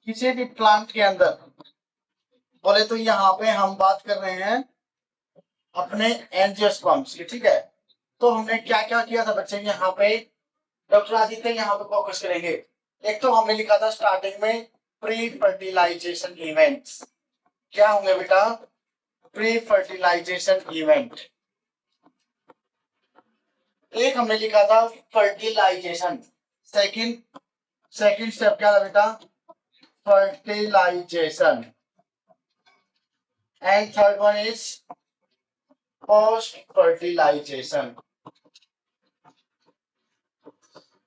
किसी भी प्लांट के अंदर बोले तो यहाँ पे हम बात कर रहे हैं अपने एंजियोस्पर्म्स की, ठीक है। तो हमने क्या क्या किया था बच्चे, यहाँ पे डॉक्टर आदित्य यहाँ पे फोकस करेंगे। एक तो हमने लिखा था स्टार्टिंग में प्री फर्टिलाइजेशन इवेंट्स। क्या होंगे बेटा? Pre fertilisation event. एक हमने लिखा था फर्टिलाइजेशन। सेकंड स्टेप क्या था बेटा? Fertilisation. And third one is post fertilisation.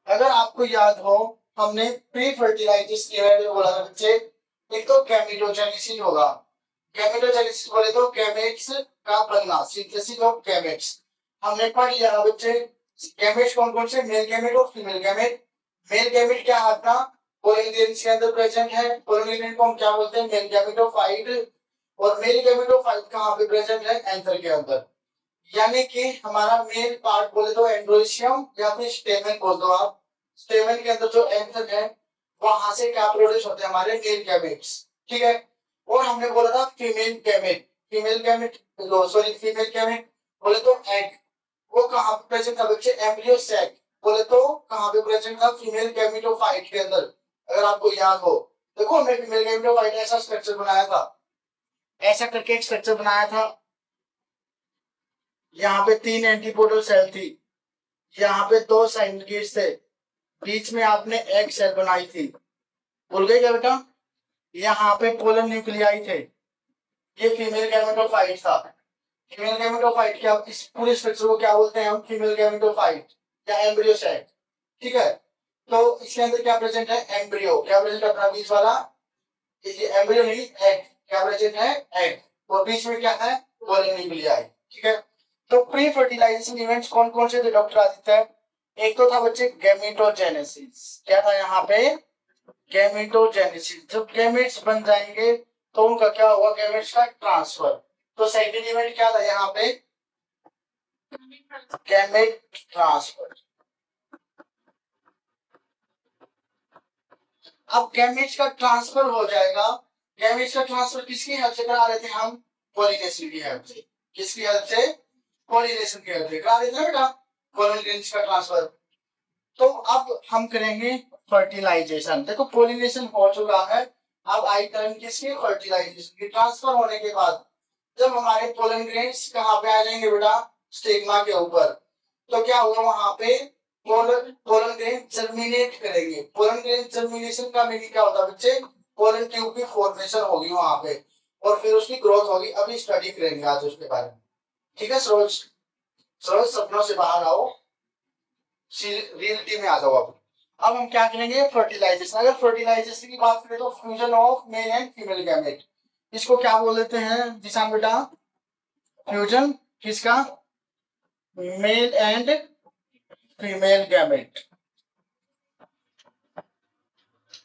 अगर आपको याद हो, हमने प्री फर्टिलाइजेशन इवेंट में बोला था बच्चे, एक तो गैमेटोजेनेसिस होगा। गैमेटोजेनेसिस बोले तो गैमेट्स का बनना, सिंथेसिस ऑफ गैमेट्स। हमने पढ़ लिया बच्चे, गैमेट्स कौन कौन से? मेल गैमेट और फीमेल गैमेट। मेल गैमेट क्या है अपना? पोलन ग्रेन्स के अंदर प्रेजेंट है। पोलन ग्रेन को हम क्या बोलते हैं? Male gametophyte. और मेल गैमेटोफाइट कहां पे प्रेजेंट है? एंथर के अंदर। यानी कि हमारा मेल पार्ट बोले तो एंड्रोसियम या फिर स्टेमन बोल दो आप। स्टेमन के अंदर जो एंथर है वहां से क्या प्रोड्यूस होते हैं? हमारे मेल गैमेट्स, ठीक है। और हमने बोला था female gamete. Female gamete sorry female gamete बोले तो एग, वो कहां पे प्रेजेंट था बच्चे? Embryo sac. बोले तो कहां पे प्रेजेंट था? फीमेल गैमेटोफाइट के अंदर। अगर आपको याद हो, देखो हमने फीमेल गैमेटोफाइट ऐसा स्ट्रक्चर बनाया था, ऐसा करके एक स्ट्रक्चर बनाया था। यहाँ पे 3 एंटीपोडल सेल थी, यहाँ पे 2 साइनोगिड्स थे, बीच में आपने एक सेल बनाई थी, भूल गए क्या बेटा? यहाँ पे पोलर न्यूक्लियाई थे, ये फीमेल गैमेटोफाइट था। फीमेल गैमेटोफाइट क्या, इस पूरे स्ट्रक्चर को क्या बोलते हैं हम? फीमेल गैमेटोफाइट या एम्ब्रियो सेट, ठीक है। तो इसके अंदर क्या प्रेजेंट है? एम्ब्रियो। क्या प्रेजेंट है अपना बीच वाला? ये एम्ब्रियो नहीं, एग। क्या प्रेजेंट है? एग। और बीच में क्या है? पोलर न्यूक्लियाई, ठीक है। तो प्री फर्टिलाइजेशन इवेंट्स कौन कौन से थे डॉक्टर आदित्य? एक तो था बच्चे गैमेटोजेनेसिस। क्या था यहाँ पे? गैमेटोजेनेसिस। जब गैमेट्स बन जाएंगे तो उनका क्या होगा? गैमेट्स का ट्रांसफर। तो सेकंड इवेंट क्या था यहाँ पे? Gamete transfer. अब गैमेट्स का ट्रांसफर हो जाएगा। गैमेट्स का ट्रांसफर किसकी हेल्प से करा रहे थे हम? पॉलिनेशन की हेल्प से। किसकी हेल्प से? पॉलिनेशन की हेल्प से करा रहे थे बेटा पोलन ग्रेन्स का ट्रांसफर। तो अब हम करेंगे फर्टिलाइजेशन। देखो पोलिनेशन हो चुका है, अब आई टर्न किसकी? फर्टिलाइजेशन की। ट्रांसफर होने के बाद जब हमारे पोलन ग्रेन्स कहां पे आ जाएंगे बेटा? स्टिग्मा के ऊपर। तो क्या होगा वहां पे? पोलन ग्रेन जर्मिनेट करेंगे। पोलन ग्रेन जर्मिनेशन का मीनिंग क्या होता है बच्चे? पोलन ट्यूब की फॉर्मेशन होगी वहां पे और फिर उसकी ग्रोथ होगी। अभी स्टडी करेंगे आज उसके बारे में, ठीक है। सरोज, सरोज सपनों से बाहर आओ, रियलिटी में आ जाओ। अब हम क्या करेंगे? फर्टिलाइजेशन। अगर फर्टिलाइजेशन की बात करें तो fusion of male and female gamete, इसको क्या बोल देते हैं जिसान बेटा? फ्यूजन किसका? Male and female gamete.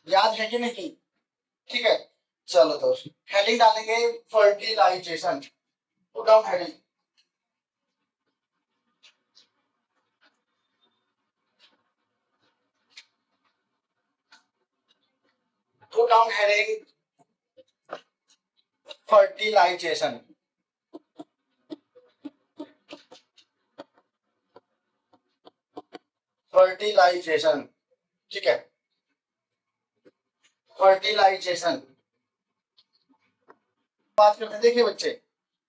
याद है कि नहीं? ठीक है, चलो तो हेडिंग डालेंगे fertilisation. Put down heading. Put down heading fertilisation. Fertilisation, ठीक है। फर्टिलाइजेशन बात करते हैं। देखिए बच्चे,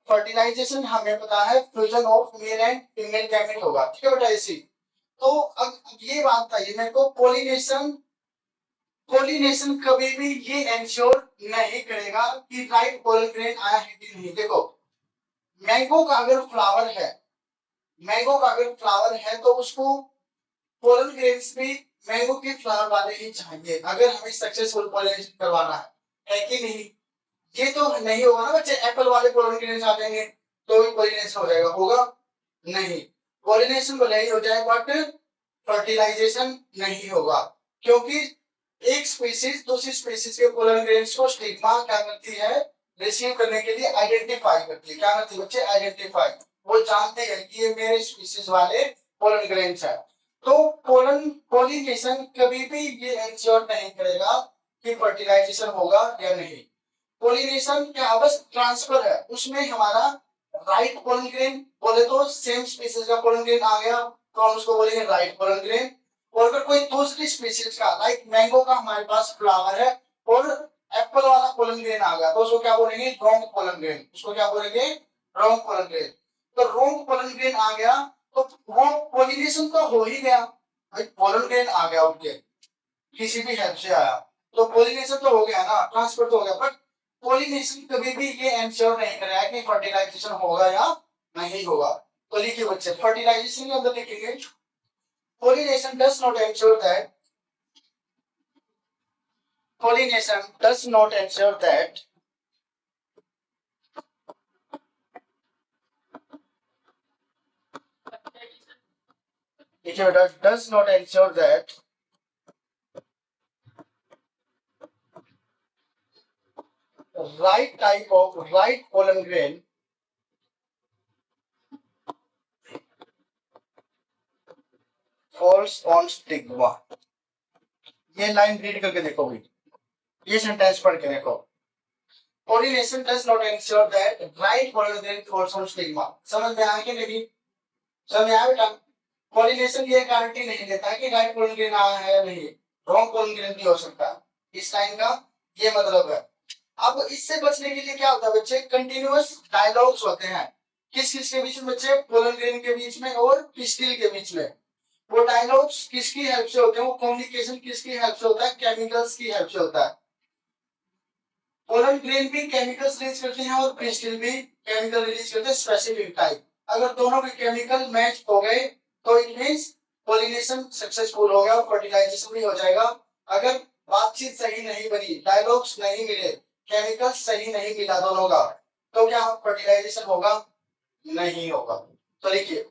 फर्टिलाइजेशन हमें पता है fusion of male and female gamete होगा, ठीक है बेटा ऐसी। तो अब ये बात था, ये मेरे को पोलिनेशन, पोलिनेशन कभी भी ये एंश्योर नहीं करेगा कि राइट पोलन ग्रेन आया है कि नहीं। देखो मैंगो का अगर फ्लावर है, मैंगो का अगर फ्लावर है तो उसको पोलन ग्रेन्स भी मैंगो के फ्लावर वाले ही चाहिए अगर हमें सक्सेसफुल पोलिनेशन करवाना है कि नहीं? ये तो नहीं होगा ना बच्चे, एप्पल वाले पोलन ग्रेन्स आ जाएंगे तो भी पोलिनेशन हो जाएगा? होगा नहीं। पोलिनेशन भले ही हो जाए बट फर्टिलाइजेशन नहीं होगा, क्योंकि एक स्पीशीज दूसरी स्पीशीज के पोलन ग्रेन्स को स्टिग्मा क्या करती है? रिसीव करने के लिए आइडेंटिफाई करती है। क्या करती है बच्चे? आइडेंटिफाई। वो जानते हैं कि ये मेरे स्पीशीज वाले पोलन ग्रेन्स है। तो पोलन पोलिनेशन कभी भी ये इंश्योर नहीं करेगा कि फर्टिलाइजेशन होगा या नहीं। पोलिनेशन क्या बस ट्रांसफर है, उसमें हमारा राइट पोलन ग्रेन बोले तो सेम स्पीसीज का पोलन ग्रेन आ गया तो हम उसको बोलेंगे राइट पोलन ग्रेन। और अगर कोई दूसरी स्पीसीज का लाइक मैंगो का हमारे पास फ्लावर है और एप्पल वाला पोलन ग्रेन आ गया तो उसको क्या बोलेंगे रॉन्ग पोलन ग्रेन, उसको क्या बोलेंगे रॉन्ग पोलन ग्रेन। तो रॉन्ग पोलन ग्रेन आ गया तो वो पोलिनेशन तो हो ही गया भाई, पोलन ग्रेन आ गया उनके किसी भी हेल्प से आया तो पोलिनेशन तो हो गया ना, ट्रांसफर तो हो गया, बट पोलिनेशन कभी भी ये एंश्योर नहीं कराया कि फर्टिलाइजेशन होगा या नहीं होगा। तो लिखिए बच्चे फर्टिलाइजेशन के अंदर लिखेंगे pollination does not ensure that, pollination does not ensure that does not ensure that right type of right pollen grain falls on stigma। ये लाइन रीड करके देखो भाई, ये सेंटेंस पढ़ के देखो। pollination does not ensure that right pollen grain falls on stigma। समझ में आया कि नहीं? समझ में आया बेटा? पॉलिनेशन ये गारंटी नहीं देता कि राइट पोलन ग्रेन आया है या नहीं, रॉन्ग पोलन ग्रेन भी हो सकता है। इस लाइन का ये मतलब है। अब इससे बचने के लिए क्या होता है बच्चे, कंटिन्यूअस डायलॉग्स होते हैं किस किस के बीच में बच्चे, पोलन ग्रेन के बीच में और पिस्टिल के बीच में। वो डायलॉग्स किसकी हेल्प से होते हैं, वो कम्युनिकेशन किसकी हेल्प से होता है, केमिकल्स की हेल्प से होता है। पोलन ग्रेन भी केमिकल्स रिलीज करते हैं और पिस्टिल भी केमिकल रिलीज करते हैं स्पेसिफिक टाइप। अगर दोनों के केमिकल मैच हो गए तो इट मींस पोलिनेशन सक्सेसफुल हो गया और फर्टिलाइजेशन भी हो जाएगा। अगर बातचीत सही नहीं बनी, डायलॉग्स नहीं मिले, केमिकल सही नहीं मिला दोनों का, तो क्या फर्टिलाइजेशन होगा, नहीं होगा। तो देखिए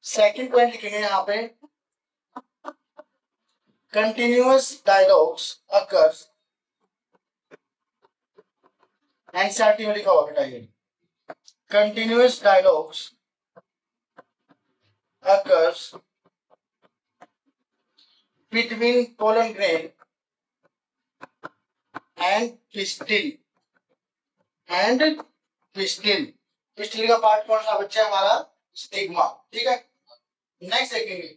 सेकंड पॉइंट लिखेंगे यहाँ पे, कंटिन्यूअस डायलॉग्स अकर्स, एनसीईआरटी में लिखा हुआ बेटा ये, continuous dialogues occurs between pollen grain and pistil and pistil। pistil का पार्ट कौन सा बच्चा हमारा, स्टिग्मा। ठीक है, नेक्स्ट देखेंगे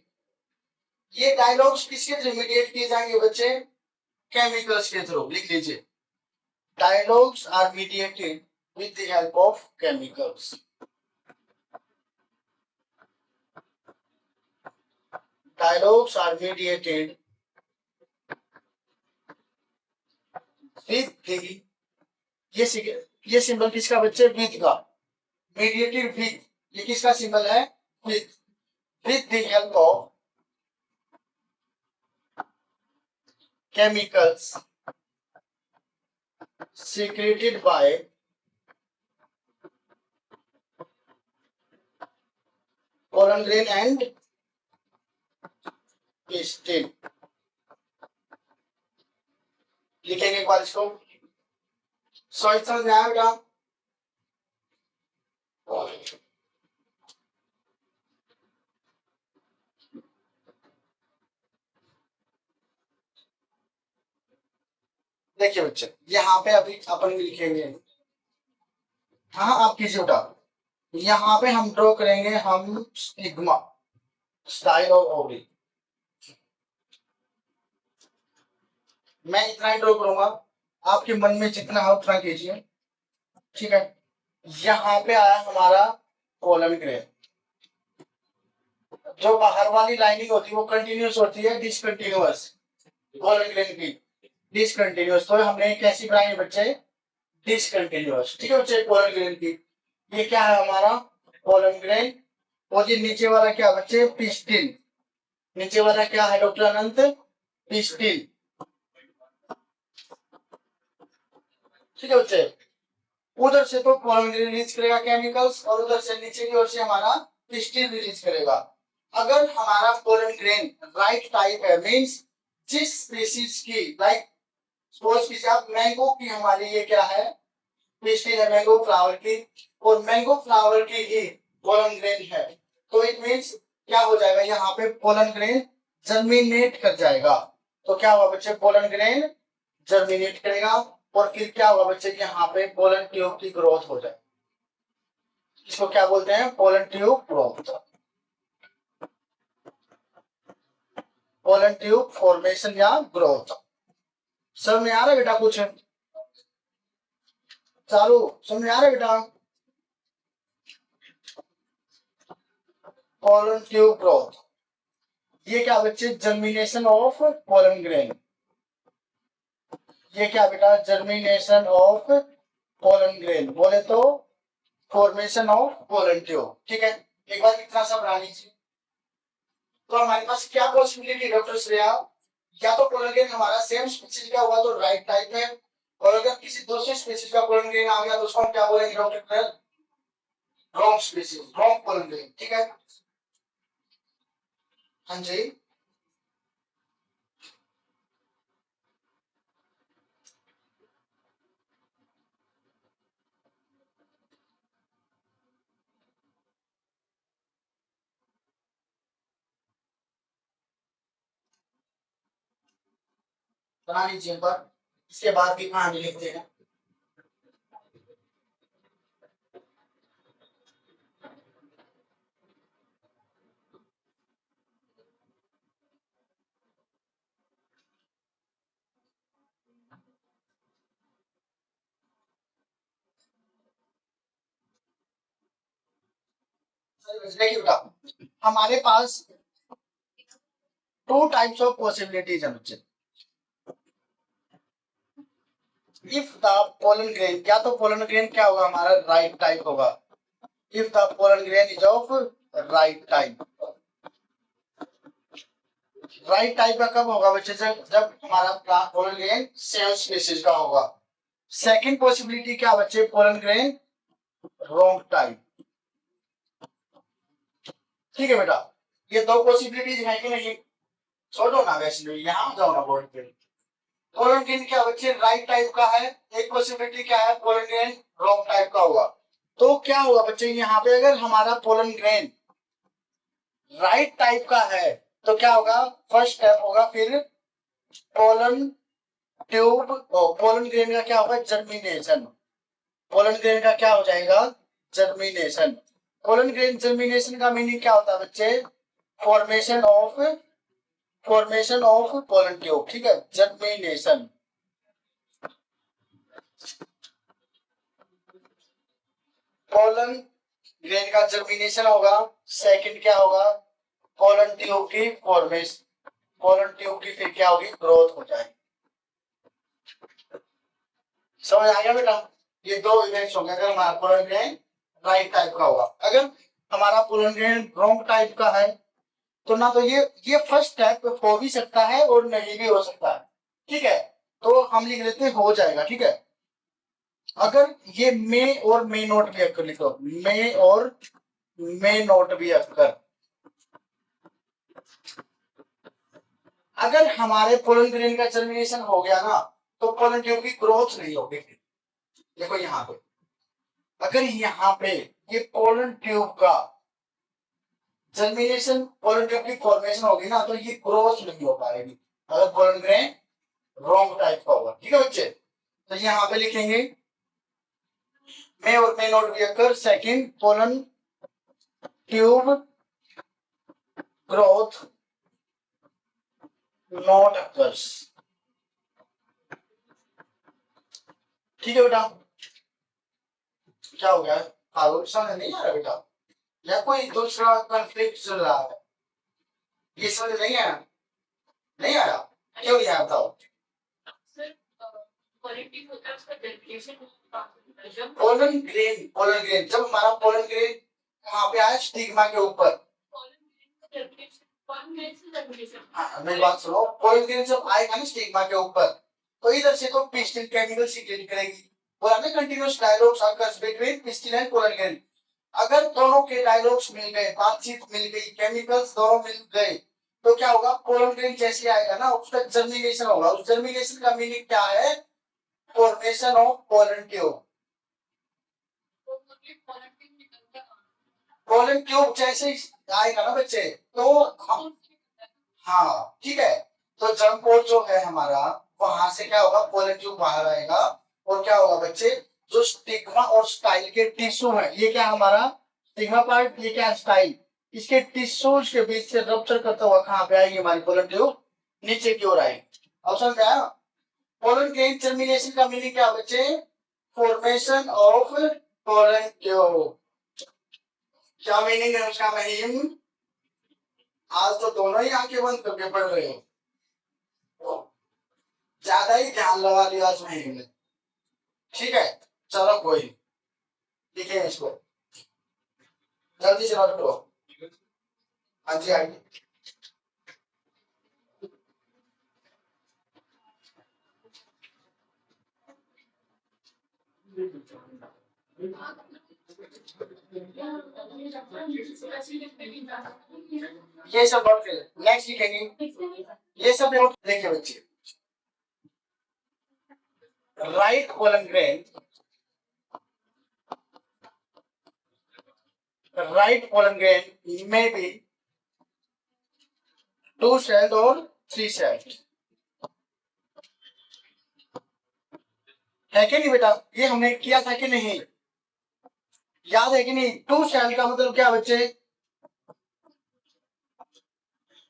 ये डायलॉग्स किसके थ्रू मीडिएट किए जाएंगे बच्चे, केमिकल्स के थ्रू। लिख लीजिए dialogues are mediated with the help of chemicals. Dialogues are mediated with the, ये सिंबल किसका बच्चे, विद का, मीडिएटेड विद, ये किसका सिंबल है, with the help of chemicals secreted by pollen grain and pistil। लिखेंगे एक बार इसको, समझ में आया बेटा? देखिए बच्चे यहाँ पे अभी अपन लिखेंगे, हाँ आप कीजिए बेटा, यहाँ पे हम ड्रॉ करेंगे हम स्टिग्मा, स्टाइल और ओवरी। मैं इतना ही ड्रॉ करूंगा, आपके मन में जितना हो उतना कीजिए। ठीक है, यहाँ पे आया हमारा पोलन ग्रेन, जो बाहर वाली लाइनिंग होती है वो कंटिन्यूअस होती है, डिसकंटिन्यूअस पोलन ग्रेन की, डिसकंटिन्यूअस। तो हमने कैसी बनाई बच्चे, डिसकंटिन्यूअस। ठीक है बच्चे, पोलन ग्रेन की ये क्या है हमारा पोलन ग्रेन, और ये नीचे वाला क्या बच्चे, पिस्टिल। नीचे वाला क्या है डॉक्टर अनंत, पिस्टिल। ठीक है बच्चे, उधर से तो पोलन ग्रेन रिलीज करेगा केमिकल्स और उधर से नीचे की ओर से हमारा पिस्टिल रिलीज करेगा। अगर हमारा पोलन ग्रेन राइट टाइप है, मींस जिस स्पीशीज की, लाइक सपोज की आप मैंगो की, हमारी ये क्या है, पिस्टिल है मैंगो फ्लावर की, और मैंगो फ्लावर की ही पोलन ग्रेन है, तो इट मींस क्या हो जाएगा, यहाँ पे पोलन ग्रेन जर्मिनेट कर जाएगा। तो क्या हुआ बच्चे, पोलन ग्रेन जर्मिनेट करेगा और फिर क्या होगा बच्चे कि यहाँ पे पोलन ट्यूब की ग्रोथ हो जाए। इसको क्या बोलते हैं? Pollen tube growth, pollen tube formation या ग्रोथ। समझ में आ रहा है बेटा? कुछ चालू समझ में आ रहा है बेटा? पोलन ट्यूब ग्रोथ, ये क्या बच्चे? Germination of pollen grain. ये क्या बेटा? जर्मिनेशन ऑफ पोलन ग्रेन, बोले तो फॉर्मेशन ऑफ पोलन ट्यूब। ठीक है, एक बार इतना सा बना लीजिए। तो हमारे पास क्या पॉसिबिलिटी डॉक्टर श्रेया? या तो पोलन ग्रेन हमारा सेम स्पीशीज का हुआ तो राइट टाइप है, और अगर किसी दूसरे स्पीशीज का पोलन ग्रेन आ गया तो उसको हम क्या बोलेंगे doctor? Wrong species, wrong pollen grain. ठीक है, हाँ जी। बना लीजिए पर, इसके बाद भी कहानी लिखते हैं। देखिए बेटा, हमारे पास टू टाइप्स ऑफ पॉसिबिलिटीज है बच्चे। इफ द पोलन ग्रेन, क्या तो पोलन ग्रेन क्या होगा हमारा? राइट टाइप होगा। If the pollen grain is of right type, right type का कब होगा बच्चे? जब हमारा पोलन ग्रेन सेम स्पीशीज का होगा। सेकंड पॉसिबिलिटी क्या बच्चे? Pollen grain wrong type. ठीक है बेटा, ये दो पॉसिबिलिटीज है कि नहीं? छोड़ो ना वैसे, यहाँ जाओ ना बोर्ड पे। पोलन ग्रेन क्या बच्चे? राइट टाइप का है। एक पॉसिबिलिटी क्या है? पोलन ग्रेन रॉन्ग टाइप का होगा। तो क्या होगा बच्चे यहाँ पे? अगर हमारा पोलन ग्रेन राइट टाइप का है तो क्या होगा? फर्स्ट स्टेप होगा फिर पोलन ट्यूब, पोलन ग्रेन का क्या होगा? जर्मिनेशन। पोलन ग्रेन का क्या हो जाएगा? जर्मिनेशन। पोलन ग्रेन जर्मिनेशन का मीनिंग क्या होता है बच्चे? Formation of, formation of pollen tube. ठीक है, जर्मिनेशन। पोलन ग्रेन का जर्मिनेशन होगा। सेकंड क्या होगा? पोलन ट्यूब की फॉर्मेशन, पोलन ट्यूब की फिर क्या होगी? ग्रोथ हो जाएगी। समझ आ गया बेटा? ये दो इवेंट्स होंगे अगर हमारा पोलन ग्रेन राइट टाइप का होगा। अगर हमारा पोलन ग्रेन रॉन्ग टाइप का है तो ना तो ये फर्स्ट स्टेप हो भी सकता है और नहीं भी हो सकता है। ठीक है, तो हम लिख लेते हैं हो जाएगा। ठीक है, अगर ये मे और मे नोट भी अक्कर लिखो, मे और मे नोट भी अक्कर, अगर हमारे पोलन ग्रेन का जर्मिनेशन हो गया ना तो पोलन ट्यूब की ग्रोथ नहीं होगी। देखो यहाँ पे, अगर यहाँ पे ये पोलन ट्यूब का जर्मिनेशन, पोलन ट्यूब की फॉर्मेशन होगी ना तो ये ग्रोथ नहीं हो पाएगी अगर पोलन ग्रेन रॉन्ग टाइप का होगा। ठीक है बच्चे, तो यहाँ पे लिखेंगे मे और मे नोट भी occur. Second, pollen tube growth not occurs. ठीक है बेटा, क्या हो गया? आगे समझ नहीं आ रहा बेटा, या कोई दूसरा कंफ्लिक्ट चल रहा है? ये समझ नहीं आया? नहीं आया? क्यों नहीं आया बताओ? पोलन ग्रेन, पोलन ग्रेन जब हमारा पोलन ग्रेन कहाँ पे आया? स्टिग्मा के ऊपर। मेरी बात सुनो, पोलन ग्रेन जब आएगा ना स्टिग्मा के ऊपर तो इधर से तो पिस्टिल केमिकल सीक्रेट करेगी। बोला ना continuous dialogues occurs between pistil and pollen grain. अगर दोनों के डायलॉग्स मिल गए, बातचीत मिल गई, केमिकल्स दोनों मिल गए तो क्या होगा? पोलन ग्रेन जैसे आएगा ना उसका जर्मिनेशन होगा। उस जर्मिनेशन का मीनिंग क्या है? Formation of pollen tube. Pollen tube जैसे आएगा ना बच्चे तो हाँ, ठीक है। तो जर्म पोर जो है हमारा वहां से क्या होगा, पोलन ट्यूब बाहर आएगा और क्या होगा बच्चे, जो स्टिग्मा और स्टाइल के टिश्यू है, ये क्या हमारा स्टिग्मा पार्ट, ये क्या स्टाइल, इसके टिश्यूज के बीच से रप्चर करता हुआ कहां पे आएगी हमारी पोलन ट्यूब, नीचे की ओर आएगी। ऑप्शन क्या है, पोलन ग्रेन जर्मिनेशन का मीनिंग क्या बच्चे, फॉर्मेशन ऑफ पोलन ट्यूब। क्या मीनिंग है उसका महिम, आज तो दोनों ही आंखें बंद करके पढ़ रहे हो, ज्यादा ही ध्यान लगा लिया आज महिम ने। ठीक है, चलो कोई, लिखे इसको, जल्दी से नोट करो। हाँ जी आइए। ये सब नोट कर, नेक्स्ट लिखेंगे, ये सब नोट देखिए बच्चे, right colon grain, right colon grain में भी 2 सेल्ड और 3 सेल्ड है कि नहीं बेटा, ये हमने किया था कि नहीं, याद है कि नहीं, 2 सेल का मतलब क्या बच्चे,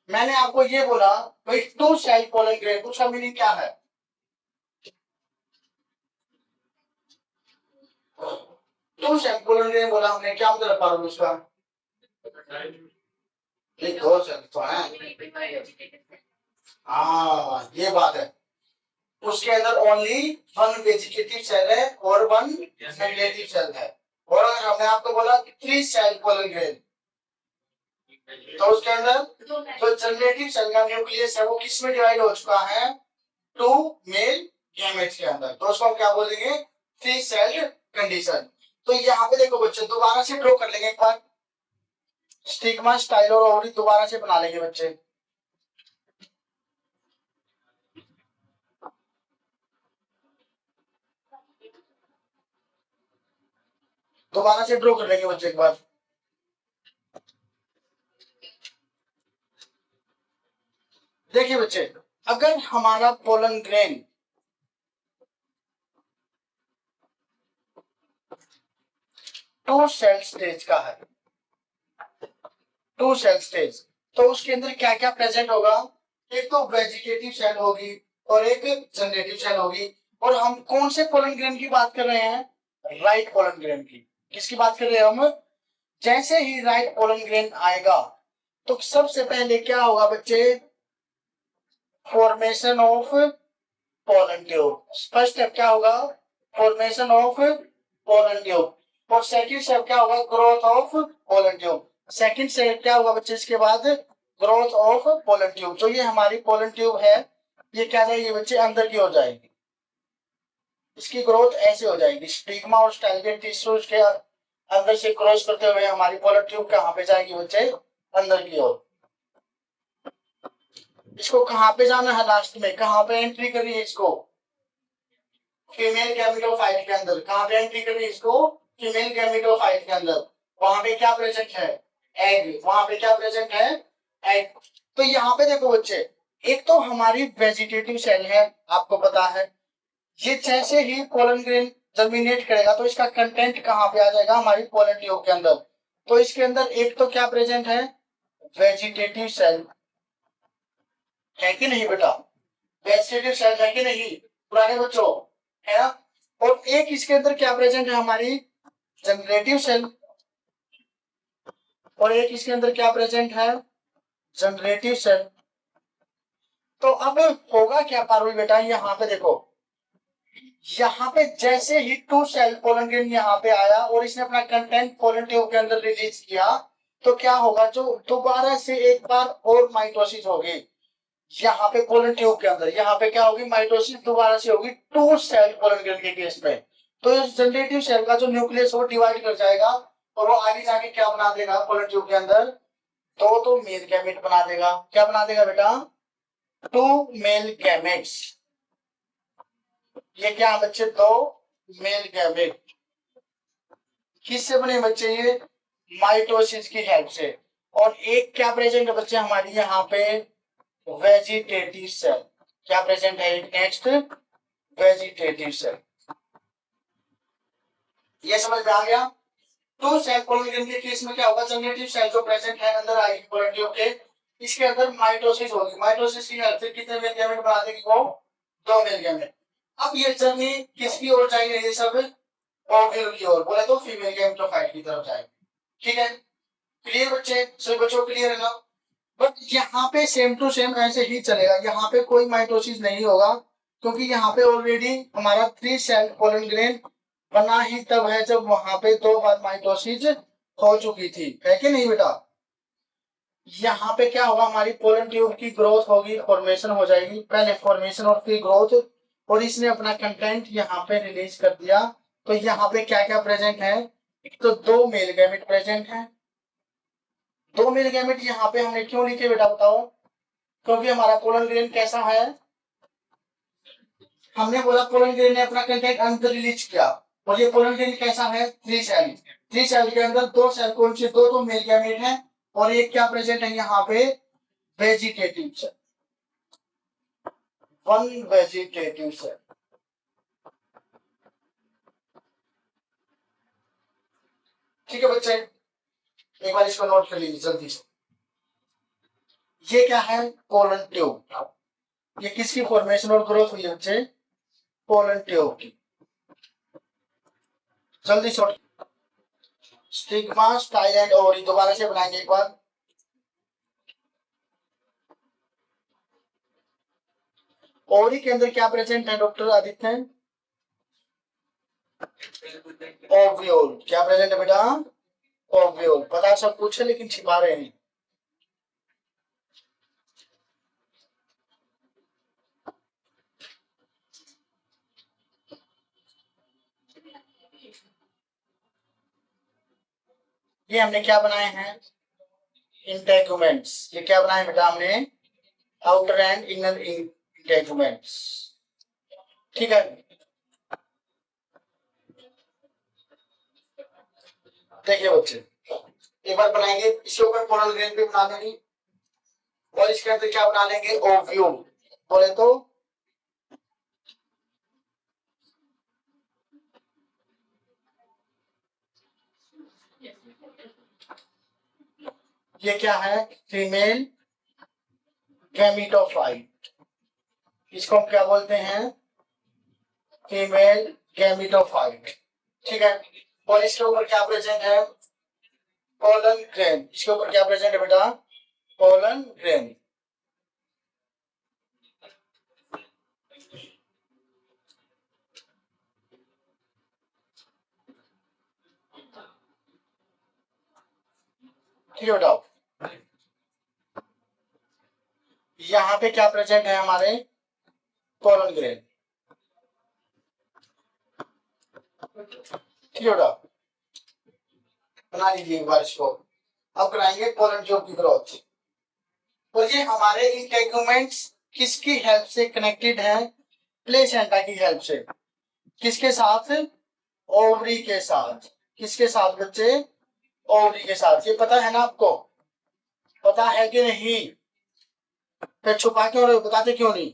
मैंने आपको ये बोला भाई 2 सेल पोलन ग्रेन, उसका मीनिंग क्या है, 2 सेल पोलन ग्रेन बोला हमने, क्या मतलब पारो उसका, एक दो सेल तो है, हाँ ये बात है, उसके अंदर ओनली 1 वेजिटेटिव सेल है और 1 जेनरेटिव सेल है, और अगर हमने आपको बोला 3 सेल पोलन ग्रेन, तो उसके अंदर जो जनरेटिव सेल का न्यूक्लियस है वो किस में डिवाइड हो चुका है, 2 मेल गैमेट्स के अंदर, तो उसको हम क्या बोलेंगे, 3 सेल कंडीशन। तो यहाँ पे देखो बच्चे, दोबारा से ड्रॉ कर लेंगे एक बार, स्टिग्मा स्टाइल और ओवरी दोबारा से बना लेंगे बच्चे, दोबारा से ड्रॉ कर लेंगे बच्चे एक बार। देखिए बच्चे, अगर हमारा पोलन ग्रेन 2 सेल स्टेज का है, 2 सेल स्टेज, तो उसके अंदर क्या क्या प्रेजेंट होगा, एक तो वेजिटेटिव सेल होगी और एक जनरेटिव सेल होगी, और हम कौन से पोलन ग्रेन की बात कर रहे हैं, राइट पोलन ग्रेन की, किसकी बात कर रहे हैं हम, जैसे ही राइट पोलन ग्रेन आएगा तो सबसे पहले क्या होगा बच्चे, formation of pollen tube, first step क्या होगा, फॉर्मेशन ऑफ पोलन ट्यूब, और सेकंड स्टेप क्या होगा, growth of pollen tube, second step क्या होगा बच्चे इसके बाद, ग्रोथ ऑफ पोलन ट्यूब। जो ये हमारी पोलन ट्यूब है, ये क्या जाएगी बच्चे, अंदर की हो जाएगी, इसकी ग्रोथ ऐसे हो जाएगी, स्टिग्मा और स्टाइल टिश्यूज के अंदर से क्रॉस करते हुए हमारी पोलन ट्यूब कहां पे जाएगी बच्चे, अंदर की ओर। इसको कहां पे जाना है, लास्ट में कहां पे एंट्री करनी है इसको, फीमेल गैमेटोफाइट के अंदर, कहां पे एंट्री करनी है इसको, फीमेल गैमेटोफाइट के अंदर, वहां पे क्या प्रेजेंट है, एग, वहां पे क्या प्रेजेंट है, एग। तो यहाँ पे देखो बच्चे, एक तो हमारी वेजिटेटिव सेल है, आपको पता है, ये जैसे ही पोलन ग्रेन जर्मिनेट करेगा तो इसका कंटेंट कहां पे आ जाएगा, हमारी पोलन ट्यूब के अंदर, तो इसके अंदर एक तो क्या प्रेजेंट है, वेजिटेटिव सेल है कि नहीं बेटा, वेजिटेटिव सेल है कि नहीं पुराने बच्चों, है ना, और एक इसके अंदर क्या प्रेजेंट है, हमारी जनरेटिव सेल, और एक इसके अंदर क्या प्रेजेंट है, जनरेटिव सेल। तो अब होगा क्या पारुल बेटा, यहाँ पे देखो, यहाँ पे जैसे ही 2 सेल पोलन ग्रेन यहाँ पे आया और इसने अपना कंटेंट पोलन ट्यूब के अंदर रिलीज किया, तो क्या होगा, जो दोबारा से एक बार और माइटोसिस होगी, यहाँ पे पोलन ट्यूब के अंदर, यहाँ पे क्या होगी, माइटोसिस दोबारा से होगी 2 सेल पोलन ग्रेन के केस में, तो इस जनरेटिव सेल का जो न्यूक्लियस वो डिवाइड कर जाएगा और वो आगे जाके क्या बना देगा पोलन ट्यूब के अंदर, तो मेल गैमेट बना देगा, क्या बना देगा बेटा, 2 मेल गैमेट्स, ये क्या बच्चे, 2 मेल गैमेट, किससे बने बच्चे, ये माइटोसिस की हेल्प से, और एक क्या प्रेजेंट है बच्चे हमारी यहाँ पे, वेजिटेटिव सेल, क्या प्रेजेंट है नेक्स्ट वेजिटेटिव सेल। ये समझ में आ गया। तो सेल पोलन ग्रेन के केस में क्या होगा, जनरेटिव सेल जो प्रेजेंट है अंदर आएगी पोलन ट्यूब के, इसके अंदर माइटोसिस होगी, माइटोसिस की हेल्प से कितने मेल गैमेट बना देगी वो, 2 मेल गैमेट। अब ये जर्नी किसकी ओर जाएगी, ये सब ओव्यूल की ओर, बोले तो फीमेल गैमेटोफाइट की तरफ जाएगी। ठीक है, क्लियर बच्चे, सभी बच्चों क्लियर है ना। बट यहाँ पे सेम टू सेम ऐसे ही चलेगा, यहाँ पे कोई माइटोसिस नहीं होगा, क्योंकि यहाँ पे ऑलरेडी हमारा 3 सेल पोलन ग्रेन बना ही तब है जब वहां पे 2 बार माइटोसिस हो चुकी थी, है कि नहीं बेटा। यहाँ पे क्या होगा, हमारी पोलन ट्यूब की ग्रोथ होगी, फॉर्मेशन हो जाएगी, पहले फॉर्मेशन और फिर ग्रोथ, और इसने अपना कंटेंट यहाँ पे रिलीज कर दिया। तो यहाँ पे क्या क्या प्रेजेंट है, एक तो 2 मेल गैमेट प्रेजेंट है। 2 मेल गैमेट यहाँ पे हमने क्यों लिखे बेटा बताओ, क्योंकि हमारा पोलन ग्रेन कैसा है, हमने बोला पोलन ग्रेन ने अपना कंटेंट अंदर रिलीज किया, और ये पोलन ग्रेन कैसा है, 3 सेल, 3 सेल के अंदर 2 सेल कौन से, 2 तो मेल गैमेट है, और एक क्या प्रेजेंट है यहाँ पे, वेजिटेटिव सेल, 1 वेजिटेटिव सेल। ठीक है बच्चे, एक बार इसको नोट कर लीजिए जल्दी से। ये क्या है, पोलन ट्यूब, ये किसकी फॉर्मेशन और ग्रोथ हुई है बच्चे, पोलन ट्यूब की। जल्दी से स्टिग्मा, स्टाइल एंड ओवरी, दोबारा से बनाएंगे एक बार। ओवरी के अंदर क्या प्रेजेंट है डॉक्टर आदित्य, ओव्यूल, क्या प्रेजेंट है बेटा, ओव्यूल। पता सब कुछ है लेकिन छिपा रहे हैं। ये हमने क्या बनाए हैं, इंटेगुमेंट्स। ये क्या बनाए बेटा हमने, आउटर एंड इनर इंटेगुमेंट्स। ठीक है, देखिए बच्चे, एक बार बनाएंगे, इसके ऊपर पोलन ग्रेन भी बना देंगे, और इसके अंदर क्या बना लेंगे, ओव्यूल, बोले तो ये क्या है, फीमेल गैमीटोफाइट, इसको हम क्या बोलते हैं, फीमेल गैमीटोफाइट। ठीक है, और इसके ऊपर क्या प्रेजेंट है, पोलन ग्रेन, इसके ऊपर क्या प्रेजेंट है बेटा, पोलन ग्रेन। ठीक है बेटा, यहाँ पे क्या प्रेजेंट है हमारे, पोलन ग्रेन। ठीक है बेटा, बना लीजिए एक बार इसको। अब कराएंगे पोलन ट्यूब की ग्रोथ, और ये हमारे इंटेगुमेंट्स किसकी हेल्प से कनेक्टेड है, प्लेसेंटा की हेल्प से, किसके साथ, ओवरी के साथ। किसके साथ बच्चे, ओवरी के साथ। ये पता है ना आपको, पता है कि नहीं, फिर छुपा क्यों रहे हो, बताते क्यों नहीं।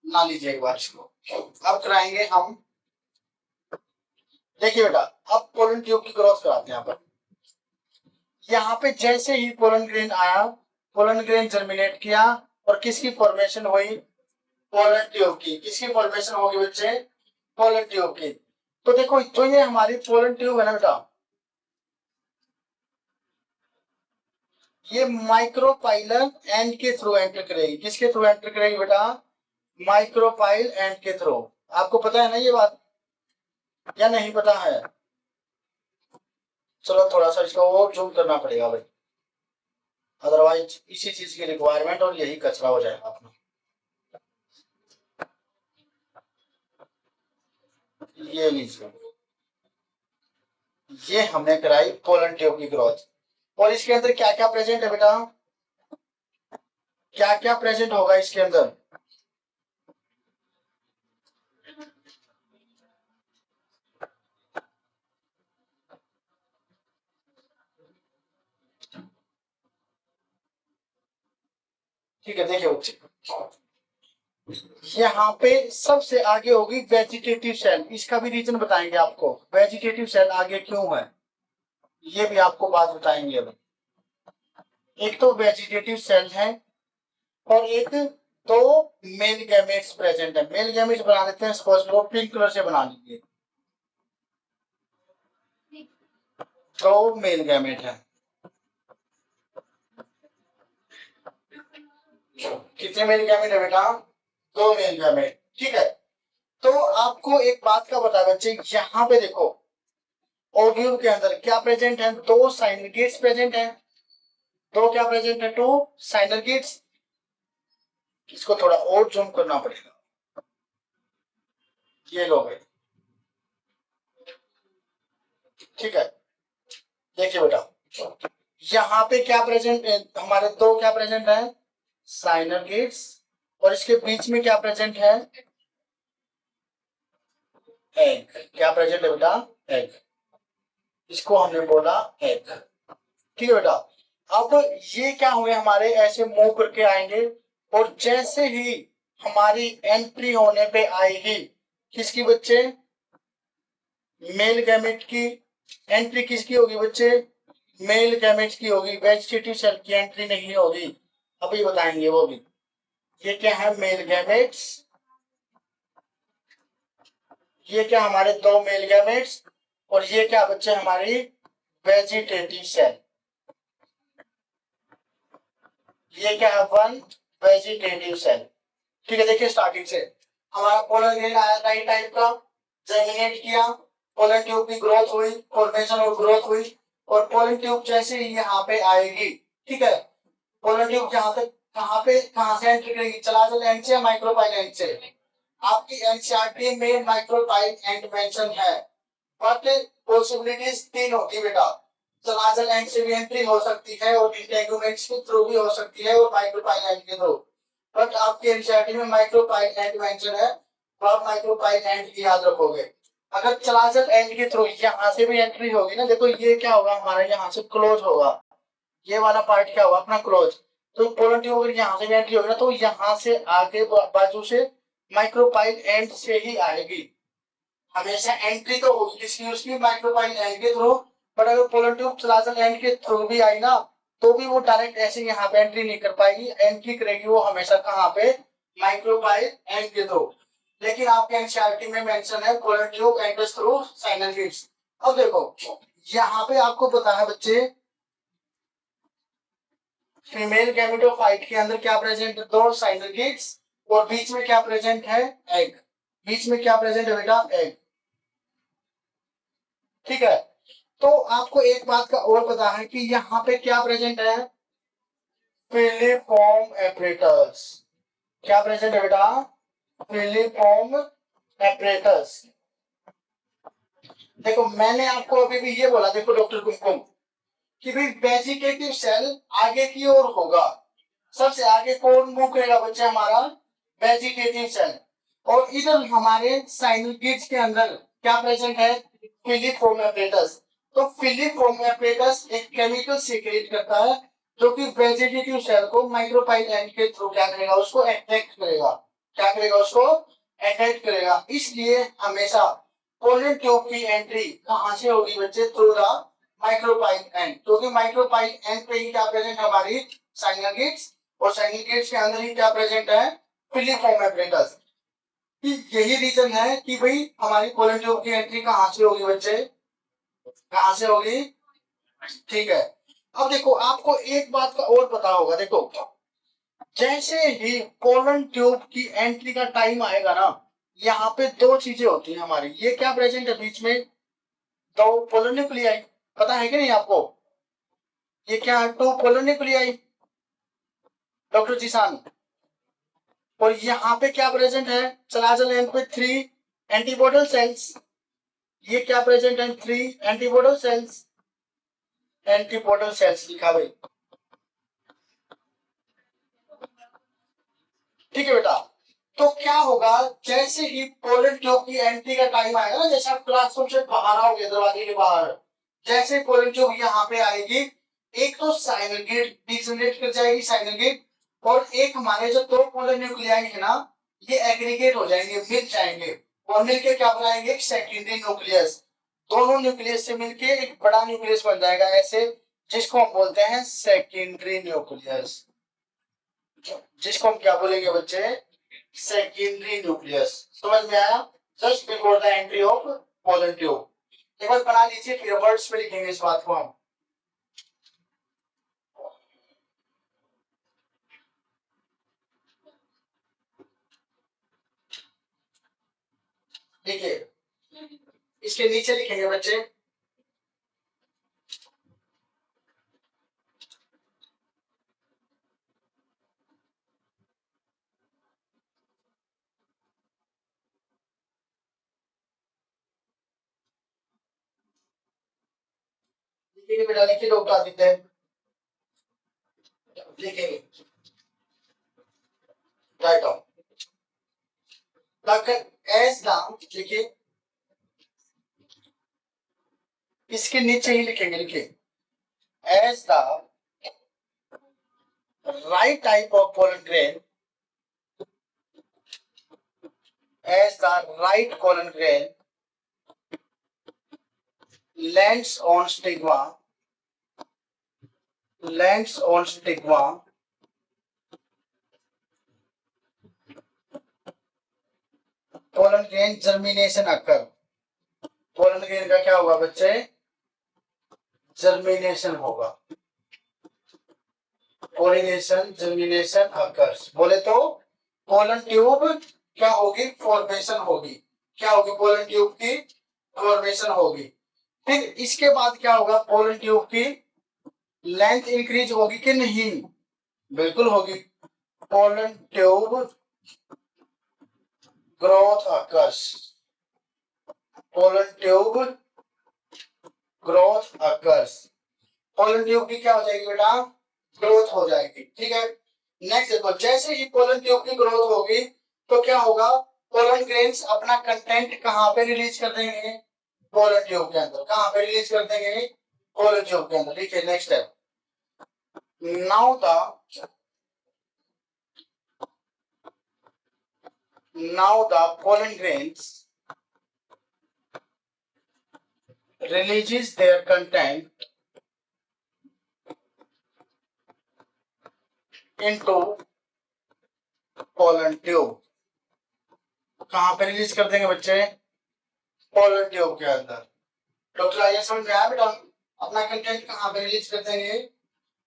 ना लीजिए एक बार इसको। अब कराएंगे हम, देखिए बेटा, अब पोलन ट्यूब की ग्रोथ कराते हैं अपन। यहाँ पे जैसे ही पोलन ग्रेन आया, पोलन ग्रेन जर्मिनेट किया, और किसकी फॉर्मेशन हुई, पोलन ट्यूब की। किसकी फॉर्मेशन होगी बच्चे, पोलन ट्यूब की। तो देखो, जो ये हमारी पोलन ट्यूब है ना बेटा, ये माइक्रोपाइलर एंड के थ्रू एंटर करेगी। किसके थ्रू एंटर करेगी बेटा, माइक्रोपाइल एंड के थ्रू। आपको पता है ना ये बात, या नहीं पता है, चलो थोड़ा सा इसको और जूम करना पड़ेगा भाई, अदरवाइज इसी चीज की रिक्वायरमेंट और यही कचरा हो जाएगा अपना। ये लीजिए, ये हमने कराई पोलन ट्यूब की ग्रोथ, और इसके अंदर क्या क्या प्रेजेंट है बेटा, क्या क्या प्रेजेंट होगा इसके अंदर? ठीक है, देखिए बच्चे, यहाँ पे सबसे आगे होगी वेजिटेटिव सेल। इसका भी रीजन बताएंगे आपको, वेजिटेटिव सेल आगे क्यों है, ये भी आपको बात बताएंगे अभी। एक तो वेजिटेटिव सेल है और एक दो मेल गैमेट्स प्रेजेंट है। मेल गैमेट्स बना देते हैं, सपोज लो पिंक कलर से बना लीजिए, दो मेल गैमेट है। कितने मेल गैमेट है बेटा? दो मेल गैमेट, ठीक है। तो आपको एक बात का बता बच्चे, यहाँ पे देखो ओव्यूल के अंदर क्या प्रेजेंट है? दो साइनोगेट्स प्रेजेंट है। दो क्या प्रेजेंट है? टू साइनोगेट्स। इसको थोड़ा और जूम करना पड़ेगा, ये लो भाई, ठीक है। देखिए बेटा, यहाँ पे क्या प्रेजेंट है? हमारे दो क्या प्रेजेंट है? साइनोगेट्स। और इसके बीच में क्या प्रेजेंट है? एग। क्या प्रेजेंट है बेटा? एग। इसको हमने बोला एग, ठीक है बेटा। अब ये क्या हुए, हमारे ऐसे मूव करके आएंगे और जैसे ही हमारी एंट्री होने पे आएगी किसकी बच्चे? मेल गैमेट की। एंट्री किसकी होगी बच्चे? मेल गैमेट की होगी, वेजिटेटिव सेल की एंट्री नहीं होगी। अभी बताएंगे वो भी। ये क्या है? Male gametes. ये क्या? हमारे दो मेल गैमेट्स। और ये क्या बच्चे? हमारी वेजिटेटिव सेल। ये क्या है? वन वेजिटेटिव सेल, ठीक है। देखिए स्टार्टिंग से हमारा पोलन ग्रेन आया राइट टाइप का, जर्मिनेट किया, पोलन ट्यूब की ग्रोथ हुई, फॉर्मेशन और ग्रोथ हुई। और पोलन ट्यूब जैसे ही यहाँ पे आएगी, ठीक है, पोलन ट्यूब जहां तक, कहां से एंट्री करेगी? चलाजल एंड से, माइक्रोपाइल एंड से। आपकी एनसीईआरटी में माइक्रोपाइल एंड मेंशन है, बट पॉसिबिलिटीज तीन होती है बेटा। चलाजल एंड से भी एंट्री हो सकती है और इंटेगुमेंट्स के थ्रू भी हो सकती है और माइक्रोपाइल एंड के थ्रू। बट आपके एनसीईआरटी में माइक्रोपाइल एंड मेंशन है, तो आप माइक्रोपाइल एंड की याद रखोगे। अगर चलाजल एंड के थ्रू यहाँ से भी एंट्री होगी ना, देखो ये क्या होगा हमारा, यहाँ से क्लोज होगा, ये वाला पार्ट क्या होगा अपना? क्लोज। तो पोलर ट्यूब अगर यहाँ से भी एंट्री होगी ना, तो यहाँ से आगे बाजू से माइक्रोपाइल एंड से ही आएगी। हमेशा एंट्री तो होगी किसकी? उसकी माइक्रोपाइल एंड के थ्रू। बट अगर पोलर ट्यूब चलाचल एंड के थ्रू भी आई ना, तो भी वो डायरेक्ट ऐसे यहाँ पे एंट्री नहीं कर पाएगी, एंट्री करेगी वो हमेशा कहाँ पे? माइक्रोपाइल एंड के थ्रू। लेकिन आपके एनसीईआरटी में मेंशन है पोलर ट्यूब एंट्रीज थ्रू साइनोगेट्स। अब देखो यहाँ पे आपको पता है बच्चे, फीमेल गैमेटोफाइट के अंदर क्या प्रेजेंट है? दो साइनोगेट्स। और बीच में क्या प्रेजेंट है? एग। बीच में क्या प्रेजेंट है बेटा? एग, ठीक है। तो आपको एक बात का और पता है कि यहाँ पे क्या प्रेजेंट है? Filiform apparatus. क्या प्रेजेंट है बेटा? Filiform apparatus. देखो मैंने आपको अभी भी ये बोला, देखो डॉक्टर कुमकुम, कि भाई वेजिटेटिव सेल आगे की ओर होगा। सबसे आगे कौन मूव करेगा बच्चे? हमारा वेजिटेटिव सेल। और इधर हमारे साइनोगेट्स के अंदर क्या प्रेजेंट है? Filiform apparatus. तो फिलीफॉर्म एपरेटस एक केमिकल सीक्रेट करता है जो कि वेजिटेटिव सेल को माइक्रोपाइल एंड के थ्रू क्या करेगा? उसको अट्रैक्ट करेगा। क्या करेगा? उसको अट्रैक्ट करेगा। इसलिए हमेशा पोलन ट्यूब की एंट्री कहां से होगी बच्चे? थ्रू द माइक्रोपाइल एंड, क्योंकि माइक्रोपाइल एंड पे ही क्या प्रेजेंट है? हमारी साइनोगेट्स। और साइनोगेट्स के अंदर ही क्या प्रेजेंट है? Filiform apparatus. यही रीजन है कि भाई हमारी पोलन ट्यूब की एंट्री कहां से होगी बच्चे? कहां से होगी? ठीक है। अब देखो आपको एक बात का और पता होगा, देखो जैसे ही पोलन ट्यूब की एंट्री का टाइम आएगा ना, यहाँ पे दो चीजें होती हैं हमारी। ये क्या प्रेजेंट है बीच में? दो पोलन न्यूक्लियाई। पता है कि नहीं आपको? ये क्या है? टू पोलन न्यूक्लियाई, डॉक्टर जिसान। और यहाँ पे क्या प्रेजेंट है? चलाजल एंड पे थ्री एंटीबॉडल सेल्स। ये क्या प्रेजेंट है? Three antipodal cells. Antipodal cells लिखा भाई। ठीक है बेटा। तो क्या होगा, जैसे ही पोलन ट्यूब की एंट्री का टाइम आएगा ना, जैसे आप क्लासरूम से बाहर आओगे दरवाजे के बाहर, जैसे पोलन ट्यूब यहाँ पे आएगी, एक तो साइनल गेट डिजनरेट कर जाएगी, साइनल गेट, और एक हमारे जो दो पोलर न्यूक्लियाई है ना, ये एग्रीगेट हो जाएंगे, मिल जाएंगे, और मिलके क्या बनाएंगे, एक सेकेंडरी न्यूक्लियस। दोनों न्यूक्लियस से मिलके एक बड़ा न्यूक्लियस बन जाएगा ऐसे, जिसको हम बोलते हैं सेकेंडरी न्यूक्लियस। जिसको हम क्या बोलेंगे बच्चे, सेकेंडरी न्यूक्लियस। समझ में आया? Just before the entry of pollen tube. एक बार बना लीजिए, फिर वर्ड्स में लिखेंगे इस बात को हम। देखिए, इसके नीचे लिखेंगे बच्चे, लिखेंगे बेटा, लिखिए तो उठा देते हैं, लिखेंगे, राइट ऑन एज नाम लिखिए, इसके नीचे ही लिखेंगे, लिखिए as the right type of pollen grain, as the right pollen grain lands on stigma, pollen grain germination occur। pollen grain का क्या होगा बच्चे, जर्मिनेशन होगा, पोलिनेशन जर्मिनेशन occurs। बोले तो पोलन ट्यूब क्या होगी, फॉर्मेशन होगी, क्या होगी, पोलन ट्यूब की फॉर्मेशन होगी। फिर इसके बाद क्या होगा, पोलन ट्यूब की लेंथ इंक्रीज होगी कि नहीं, बिल्कुल होगी। Pollen tube growth occurs, pollen tube growth occurs, pollen tube की क्या हो जाएगी बेटा, ग्रोथ हो जाएगी। ठीक है, नेक्स्ट देखो, जैसे ही पोलन ट्यूब की ग्रोथ होगी तो क्या होगा, पोलन ग्रेन्स अपना कंटेंट कहां पे रिलीज कर देंगे, पोलन ट्यूब के अंदर। कहां पे रिलीज कर देंगे, पोलन ट्यूब के अंदर। देखिए नेक्स्ट है, now the pollen grains releases their content into pollen tube। कहां पे रिलीज कर देंगे बच्चे, पोलन ट्यूब के अंदर। डॉक्टर आइए समझ में आया बेटा, अपना कंटेंट कहां पे रिलीज कर देंगे,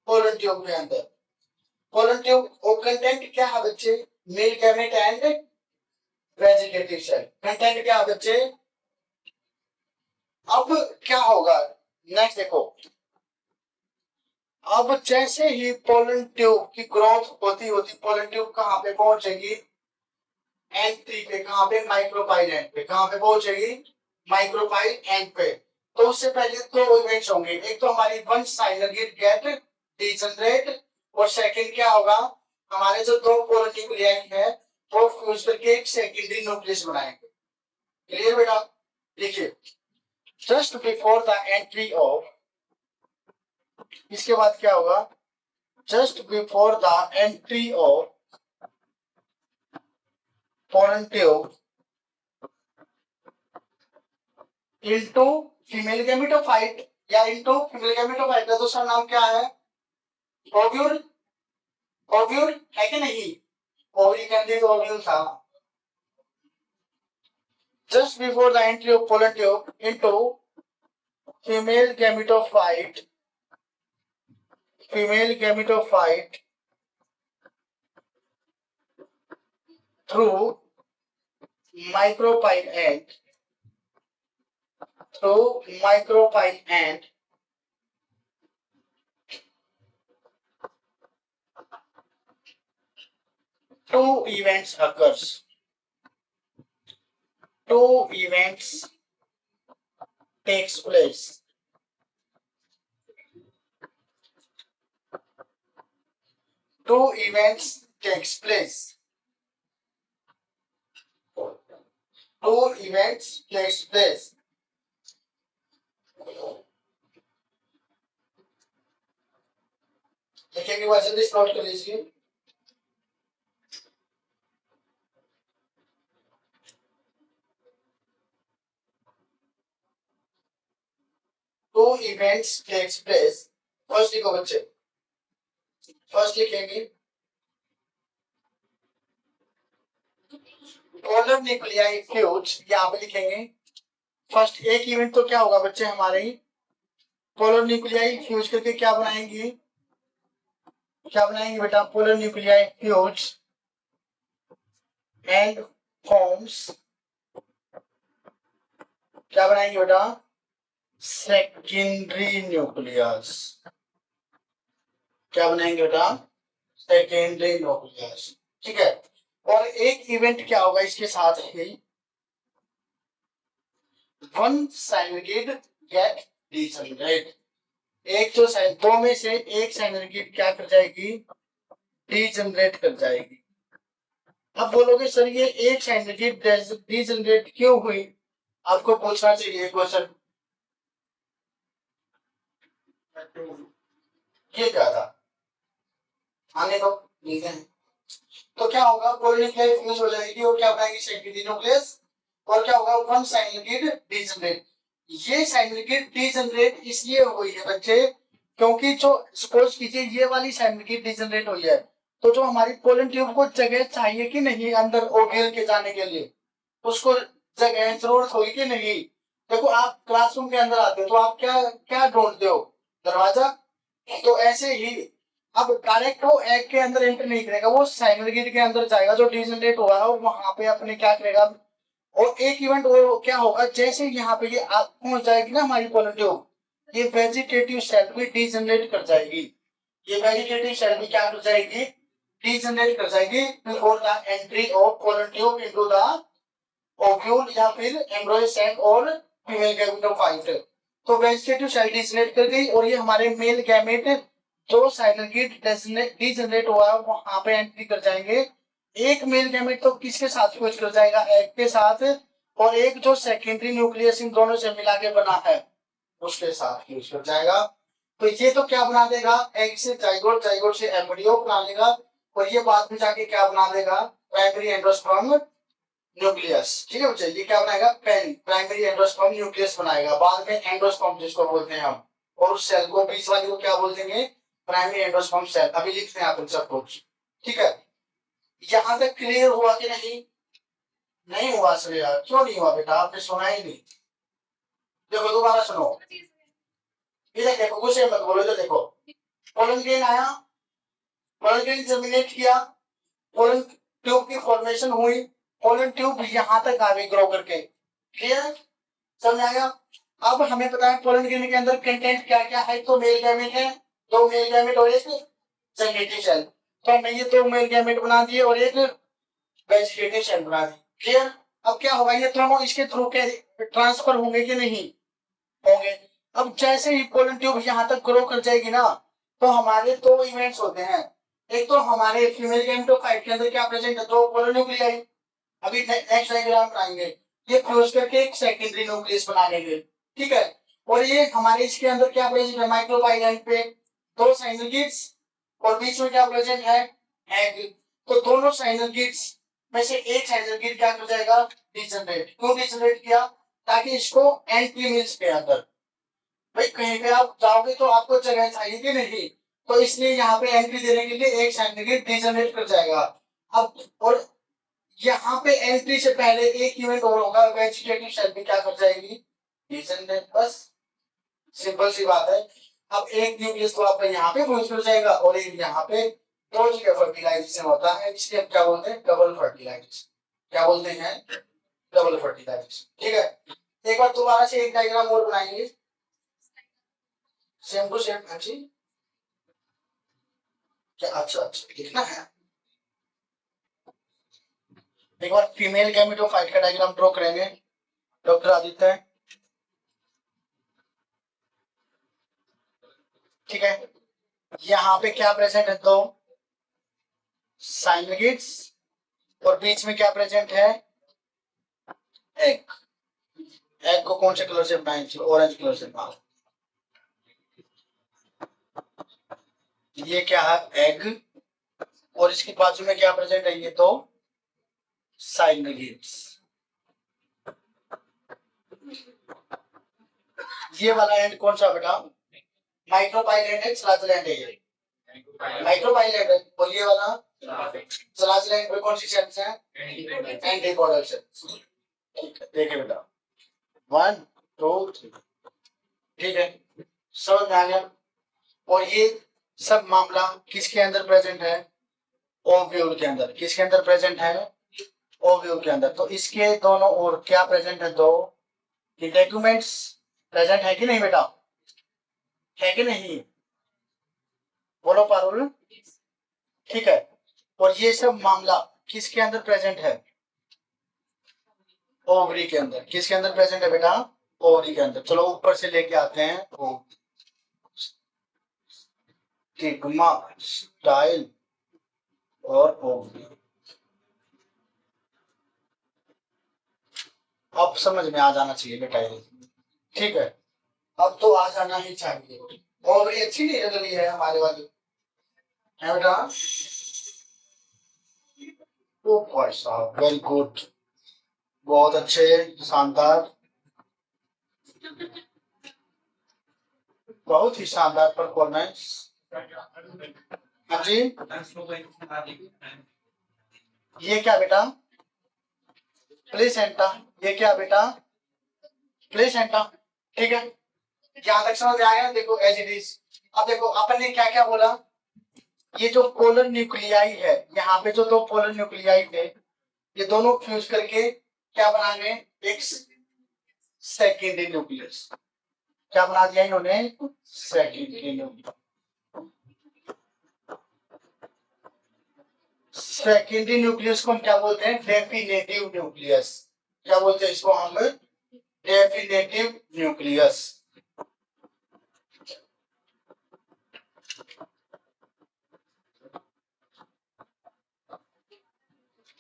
पोलन ट्यूब के अंदर। पोलन ट्यूब और कंटेंट क्या है बच्चे, male gamete and vegetative cell. Content क्या है बच्चे, अब क्या होगा, नेक्स्ट देखो, अब जैसे ही पोलन ट्यूब की ग्रोथ होती होती पोलन ट्यूब कहां पे पहुंचेगी, एंट्री पे, कहां पे, माइक्रोपाइल एंड पे। कहां पे पहुंचेगी, माइक्रोपाइल एंड पे। तो उससे पहले दो इवेंट्स होंगे, एक तो हमारी वन साइनल गेट डिजनरेट, और सेकंड क्या होगा, हमारे जो दो पोलर न्यूक्लियाई है वो फ्यूज करके एक सेकेंडरी न्यूक्लियस बनाएंगे। क्लियर बेटा? देखिए, just before the entry of, इसके बाद क्या होगा, just before the entry of pollen tube into female gametophyte, या इनटू फीमेल गैमेटोफाइट का दूसरा नाम क्या है, ओव्यूल। ओव्यूल है कि नहीं, ओवरी के अंदर ओव्यूल था। Just before the entry of pollen tube into female gametophyte, female gametophyte through micropyle end, through micropyle end two events occurs, two events takes place, two events takes place। two events takes place. लिखेंगे वजन list note कर लीजिए. Two events takes place. First लिखो बच्चे. First लिखेंगे polar nuclei fuse. यहाँ पे लिखेंगे फर्स्ट एक इवेंट तो क्या होगा बच्चे हमारे ही पोलर न्यूक्लियाई फ्यूज करके क्या बनाएंगे बेटा polar nuclei fuse and forms. क्या बनाएंगे बेटा सेकेंडरी न्यूक्लियस. क्या बनाएंगे बेटा सेकेंडरी न्यूक्लियस. ठीक है. और एक इवेंट क्या होगा इसके साथ ही वन साइनोइड गेट डीजनरेट. एक जो दो में से एक साइनोइड क्या कर जाएगी डीजनरेट कर जाएगी. अब बोलोगे सर ये एक साइनोइड डीजनरेट क्यों हुई. आपको पूछना चाहिए क्वेश्चन ये क्या था आने को मिलते हैं. तो क्या होगा पोलिनिक्लेट फ्यूज हो जाएगी और क्या बनाएगी सेकेंडरी न्यूक्लियस. और क्या होगा वन साइनोइड डीजनरेट. ये साइनोइड डीजनरेट इसलिए हुई है बच्चे क्योंकि जो सपोज कीजिए ये वाली साइनोइड डीजनरेट हुई है तो जो हमारी पोलन ट्यूब को जगह चाहिए कि नहीं अंदर ओव्यूल के जाने के लिए उसको जगह जरूरत होगी कि नहीं. देखो आप क्लासरूम के अंदर आते हो तो आप क्या क्या ढूंढते हो दरवाजा. तो ऐसे ही अब डायरेक्ट वो एग के अंदर एंटर नहीं करेगा वो साइनोइड के अंदर जाएगा जो डीजनरेट हुआ है और वहां पे अपने क्या करेगा. और एक इवेंट वो क्या होगा जैसे यहाँ पे ये पहुंच जाएगी ना हमारी पोलन ट्यूब ये वेजिटेटिव सेल भी डीजनरेट कर जाएगी. ये वेजिटेटिव सेल भी क्या कर जाएगी डीजनरेट कर जाएगी before the entry of pollen tube into the ovule या फिर एम्ब्रियो सैक और फीमेल गैमेटोफाइट. तो वेजिटेटिव सेल डीजनरेट कर गई और ये हमारे मेल गैमेट जो साइनोइड डीजनरेट हुआ है वहां पे एंट्री कर जाएंगे. एक मेल गैमेट तो किसके साथ फ्यूज कर जाएगा एग के साथ और एक जो सेकेंडरी न्यूक्लियस इन दोनों से मिला के बना है उसके साथ फ्यूज कर जाएगा. तो ये तो क्या बना देगा एग से जाइगोट जाइगोट से एम्ब्रियो बना लेगा और ये बाद में जाके क्या बना देगा प्राइमरी एंडोस्पर्म न्यूक्लियस. ठीक है बच्चे ये क्या बनाएगा प्राइमरी एंडोस्पर्म न्यूक्लियस बनाएगा. बाद में एंडोस्पर्म जिसको बोलते हैं हम और उस सेल को बीच वाली को क्या बोल देंगे प्राइमरी एंडोस्पर्म सेल. अभी लिखते हैं आप सब कुछ. ठीक है. यहां तक क्लियर हुआ कि नहीं नहीं हुआ सर यार क्यों नहीं हुआ बेटा आपने सुना ही नहीं. देखो दोबारा सुनो इधर देखो कुछ मत बोलो. इधर देखो पोलन ग्रेन आया पोलन ग्रेन जर्मिनेट किया पोलन ट्यूब की फॉर्मेशन हुई पोलन ट्यूब यहां तक आ गई ग्रो करके. क्लियर समझ आएगा. अब हमें पता है पोलन ग्रेन के अंदर कंटेंट क्या क्या है. तो मेल गैमेट है दो मेल गैमेट और एक जनरेटिव सेल. तो हमने ये दो मेल गैमेट बना दिए और एक वेजिटेटिव सेल बना दी. क्लियर. अब क्या होगा ये दोनों इसके थ्रू के ट्रांसफर होंगे कि नहीं होंगे. अब जैसे ही पोलन ट्यूब यहाँ तक ग्रो कर जाएगी ना तो हमारे दो इवेंट्स होते हैं. एक तो हमारे फीमेल गैमेटोफाइट के अंदर क्या प्रेजेंट है दो पोलर न्यूक्लियाई. अभी नेक्स्ट डायग्राम बनाएंगे ये फ्यूज करके एक सेकेंडरी न्यूक्लियस बना लेंगे. ठीक है. और ये हमारे इसके अंदर क्या प्रेजेंट है माइक्रोफाइल एंड पे दो साइनोइड्स और बीच में क्या प्रेजेंट है एग. तो दोनों साइनोइड्स में से एक साइनोइड क्या कर जाएगा डीजनरेट. क्यों डीजनरेट किया ताकि इसको एंट्री मिल सके अंदर. भाई कहीं पे आप जाओगे तो आपको जगह चाहिए कि नहीं तो इसलिए यहाँ पे एंट्री देने के लिए एक साइनोइड डीजनरेट कर जाएगा. अब और यहाँ पे एंट्री से पहले एक इवेंट और होगा वेजिटेटिव सेल भी क्या कर जाएगी डीजनरेट. बस सिंपल सी बात है. अब एक न्यूक्लियस तो आपका यहाँ पे फ्यूज कर जाएगा और एक यहाँ पे दो जगह फर्टिलाइजेशन होता है इसलिए हम क्या बोलते हैं डबल फर्टिलाइजेशन. क्या बोलते हैं डबल फर्टिलाइजेशन. ठीक है. एक बार दोबारा से एक डायग्राम और बनाएंगे सेम टू सेम. अच्छी क्या अच्छा अच्छा लिखना है. एक बार फीमेल गैमेटोफाइट का डायग्राम ड्रॉ करेंगे डॉक्टर आदित्य. ठीक है. यहाँ पे क्या प्रेजेंट है दो साइनोइड्स और बीच में क्या प्रेजेंट है एग। एग को कौन से कलर से बनाएंगे? ऑरेंज कलर से बना। ये क्या है? एग। और इसके बाजू में क्या प्रेजेंट है? ये तो साइनोगिड्स। ये वाला एंड कौन सा बेटा? माइक्रोपाइलेट है, स्लाइसलैंड है? ये माइक्रोपाइलेट है। और ये वाला स्लाइसलैंड में कौन सी सेल्स है? एंटीकोडल सेल्स। ठीक है, देखिए बेटा 1 2 3। ठीक है, समझ में आ गया। और ये सब मामला किसके अंदर प्रेजेंट है? ओव्यूल के अंदर। किसके अंदर प्रेजेंट है? ओव्यूल के अंदर। तो इसके दोनों ओर क्या प्रेजेंट है? दो इंटेगुमेंट्स प्रेजेंट है कि नहीं बेटा? है कि नहीं? बोलो पारुल। ठीक है, और ये सब मामला किसके अंदर प्रेजेंट है? ओवरी के अंदर। किसके अंदर प्रेजेंट है बेटा? ओवरी के अंदर। चलो ऊपर से लेके आते हैं। स्टिग्मा, स्टाइल और ओवरी। अब समझ में आ जाना चाहिए बेटा ये। ठीक है, अब तो आ जाना ही चाहिए। ओवरी अच्छी नहीं लग रही है हमारे वाली, है बेटा? ओ भाई साहब, वेरी गुड, बहुत अच्छे, शानदार, बहुत ही शानदार परफॉर्मेंस। हाँ जी, ये क्या बेटा? प्लेसेंटा। ये क्या बेटा? प्लेसेंटा। ठीक है, यहाँ तक समझ आया? देखो एज इट इज। अब देखो अपन ने क्या क्या बोला। ये जो पोलर न्यूक्लियाई है, यहाँ पे जो दो पोलर न्यूक्लियाई थे, ये दोनों फ्यूज करके क्या बना गए? एक सेकेंडरी न्यूक्लियस। क्या बना दिया इन्होंने? Secondary nucleus. सेकेंडरी न्यूक्लियस को हम क्या बोलते हैं? Definitive nucleus. क्या बोलते हैं इसको हम? Definitive nucleus.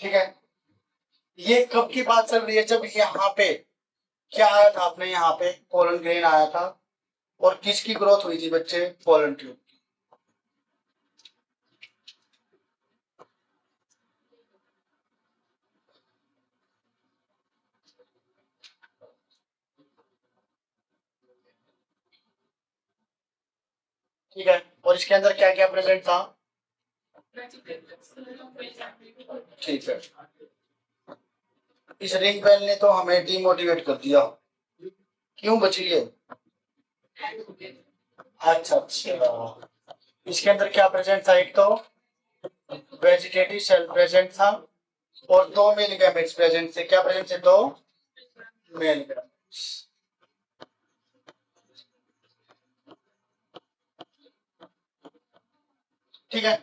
ठीक है, ये कब की बात चल रही है? जब यहाँ पे क्या आया था? आपने यहाँ पे पोलन ग्रेन आया था। और किसकी ग्रोथ हुई थी बच्चे? Pollen tube. ठीक है, और इसके अंदर क्या क्या प्रेजेंट था? ठीक है, इस रिंग बेल ने तो हमें डिमोटिवेट कर दिया। क्यों बची है? अच्छा अच्छा, इसके अंदर क्या प्रेजेंट था? एक तो वेजिटेटिव सेल प्रेजेंट था और दो मेल गैमेट्स प्रेजेंट थे। क्या प्रेजेंट थे? दो मेल गैमेट्स। ठीक है,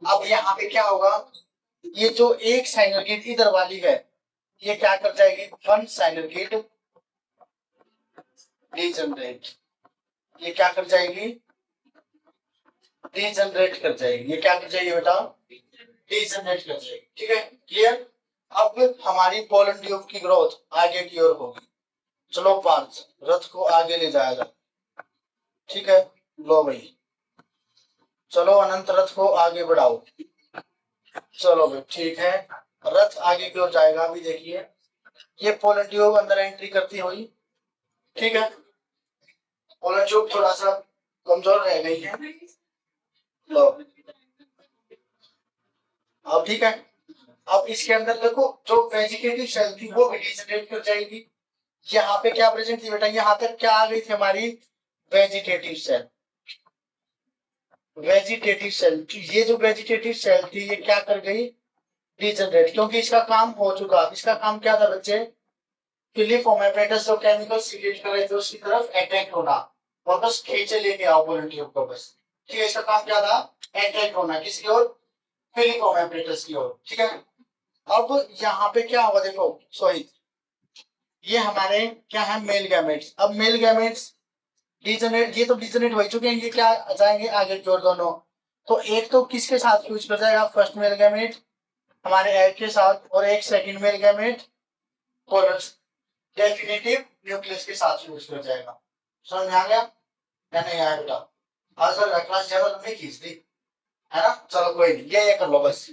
अब यहाँ पे क्या होगा? ये जो एक साइनोगिड इधर वाली है, ये क्या कर जाएगी? One synergid degenerate. ये क्या कर जाएगी? डीजनरेट कर जाएगी। ये क्या कर जाएगी बेटा? डीजनरेट कर जाएगी। ठीक है, क्लियर? अब हमारी पोलन ट्यूब की ग्रोथ आगे की ओर होगी। चलो पार्थ, रथ को आगे ले जाया जाए। ठीक है, लो भाई, चलो अनंत रथ को आगे बढ़ाओ। चलो भाई, ठीक है, रथ आगे की ओर जाएगा। अभी देखिए ये पोलन ट्यूब अंदर एंट्री करती हुई। ठीक है, पोलन ट्यूब थोड़ा सा कमजोर रह गई है। लो, अब ठीक है, अब इसके अंदर देखो जो वेजिटेटिव सेल थी वो भी डिजनरेट कर जाएगी। यहाँ पे क्या प्रेजेंट थी बेटा? यहाँ तक क्या आ गई थी हमारी? Vegetative cell. वेजिटेटिव सेल, ये जो वेजिटेटिव सेल थी ये क्या कर गई? डिजनरेट, क्योंकि इसका काम हो चुका। इसका काम क्या था बच्चे? फिलिफॉर्म एपरेटस जो केमिकल सीक्रेट कर रहे थे उसकी तरफ अटैक होना और बस खींचे लेके आओ वॉलंटियर को बस। ठीक है, इसका काम क्या था? अटैक होना। किसकी ओर? फिलिफॉर्म एपरेटस की ओर। ठीक है, अब यहाँ पे क्या होगा देखो सोहित, ये हमारे क्या है? Male gametes. अब मेल गैमेट्स डिजनरेट, ये तो डिजनरेट हो चुके हैं, ये क्या जाएंगे आगे की ओर दोनों। तो एक तो किसके साथ फ्यूज कर जाएगा? फर्स्ट मेल गैमेट हमारे एग के साथ, और एक सेकंड मेल गैमेट कोलस डेफिनेटिव न्यूक्लियस के साथ यूज कर जाएगा। समझ में आ गया या नहीं आया बेटा? आज सर क्लास ज्यादा लंबी खींच दी है ना, चलो कोई नहीं, ये कर लो बस।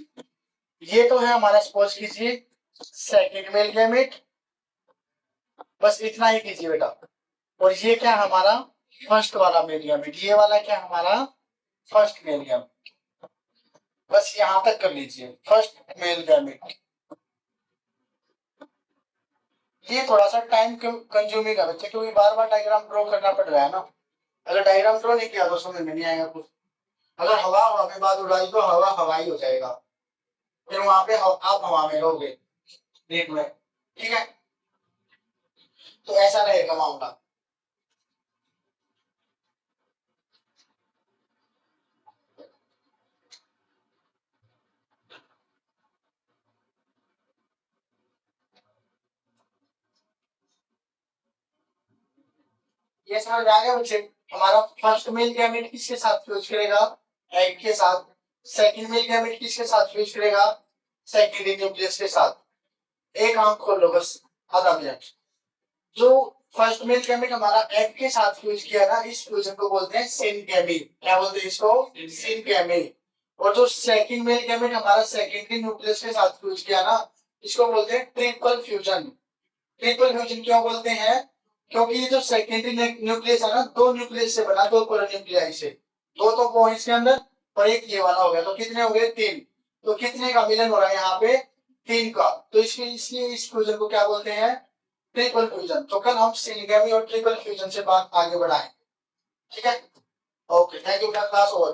ये तो है हमारा, सपोज कीजिए सेकंड मेल गैमेट, बस इतना ही कीजिए बेटा। और ये क्या है हमारा फर्स्ट वाला मेल गैमेट, ये वाला क्या है हमारा फर्स्ट मेल गैमेट, बस यहां तक कर लीजिए फर्स्ट मेल गैमेट। ये थोड़ा सा टाइम कंज्यूमिंग है बच्चे, क्योंकि बार बार डायग्राम ड्रॉ करना पड़ रहा है ना। अगर डायग्राम ड्रॉ नहीं किया तो समझ में नहीं आएगा कुछ। अगर हवा हवा में बात उड़ाई तो हवा हवाई हो जाएगा, फिर वहां पे आप हवा में रहोगे देख में, ठीक है? तो ऐसा रहेगा मामला। ये समझ आ गया बच्चे? हमारा फर्स्ट मेल गैमेट किसके साथ फ्यूज करेगा, एग के साथ। सेकंड मेल गैमेट किसके साथ फ्यूज करेगा, सेकेंडरी न्यूक्लियस के साथ। एक आंख खोल लो बस, आधा मिनट। जो फर्स्ट मेल गैमेट हमारा एग के साथ फ्यूज किया ना, इस फ्यूजन को बोलते हैं सिनगैमी। क्या बोलते हैं इसको? सिनगैमी। और जो सेकंड मेल गैमेट हमारा सेकेंडरी न्यूक्लियस के साथ फ्यूज किया ना, इसको बोलते हैं ट्रिपल फ्यूजन। ट्रिपल फ्यूजन क्यों बोलते हैं? क्योंकि ये जो सेकेंडरी न्यूक्लियस है ना, दो न्यूक्लियस से बना, दो पोलर न्यूक्लियाई से। दो तो वो इसके अंदर, और एक ये वाला हो गया, तो कितने हो गए? तीन। तो कितने का मिलन हो रहा है यहाँ पे? तीन का। तो इसके इसलिए इस फ्यूजन को क्या बोलते हैं? Triple fusion. तो कल हम सिलिगेमी और ट्रिपल फ्यूजन से बात आगे बढ़ाएं, ठीक है? Okay, thank you, class over.